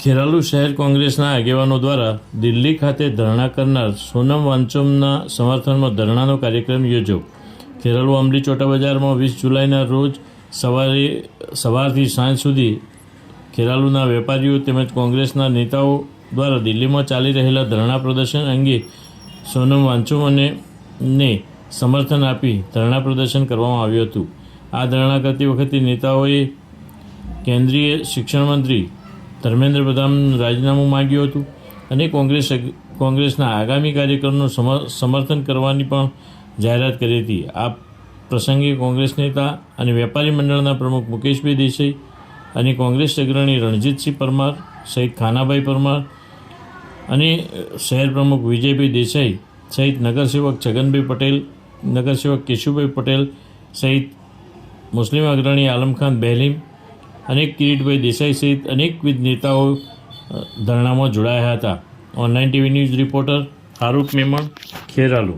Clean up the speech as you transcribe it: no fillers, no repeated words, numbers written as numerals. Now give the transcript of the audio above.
ખેરાલુ શહેર કોંગ્રેસના આગેવાનો દ્વારા દિલ્હી ખાતે ધરણા કરનાર સોનમ વાંચુમના સમર્થનમાં ધરણાનો કાર્યક્રમ યોજાયો। ખેરાલુ અમલી ચોટા બજારમાં 20 જુલાઈના રોજ સવારથી સાંજ સુધી ખેરાલુના વેપારીઓ તેમજ કોંગ્રેસના નેતાઓ દ્વારા દિલ્હીમાં ચાલી રહેલા ધરણા પ્રદર્શન અંગે સોનમ વાંચુમને સમર્થન આપી ધરણા પ્રદર્શન કરવામાં આવ્યું હતું। આ ધરણા કરતી વખતે નેતાઓએ કેન્દ્રીય શિક્ષણ મંત્રી ધર્મેન્દ્ર પ્રધાનનું રાજીનામું માંગ્યું હતું અને કોંગ્રેસના આગામી કાર્યક્રમનું સમર્થન કરવાની પણ જાહેરાત કરી હતી। આ પ્રસંગે કોંગ્રેસ નેતા અને વેપારી મંડળના પ્રમુખ મુકેશભાઈ દેસાઈ અને કોંગ્રેસ અગ્રણી રણજીતસિંહ પરમાર સહિત ખાનાભાઈ પરમાર અને શહેર પ્રમુખ વિજયભાઈ દેસાઈ સહિત નગરસેવક છગનભાઈ પટેલ, નગરસેવક કેશુભાઈ પટેલ સહિત મુસ્લિમ અગ્રણી આલમખાન બહેલીમ અને કિરીટભાઈ દેસાઈ સહિત અનેકવિધ નેતાઓ ધરણામાં જોડાયા હતા। Online TV news reporter Farooq Memon, Kheralu.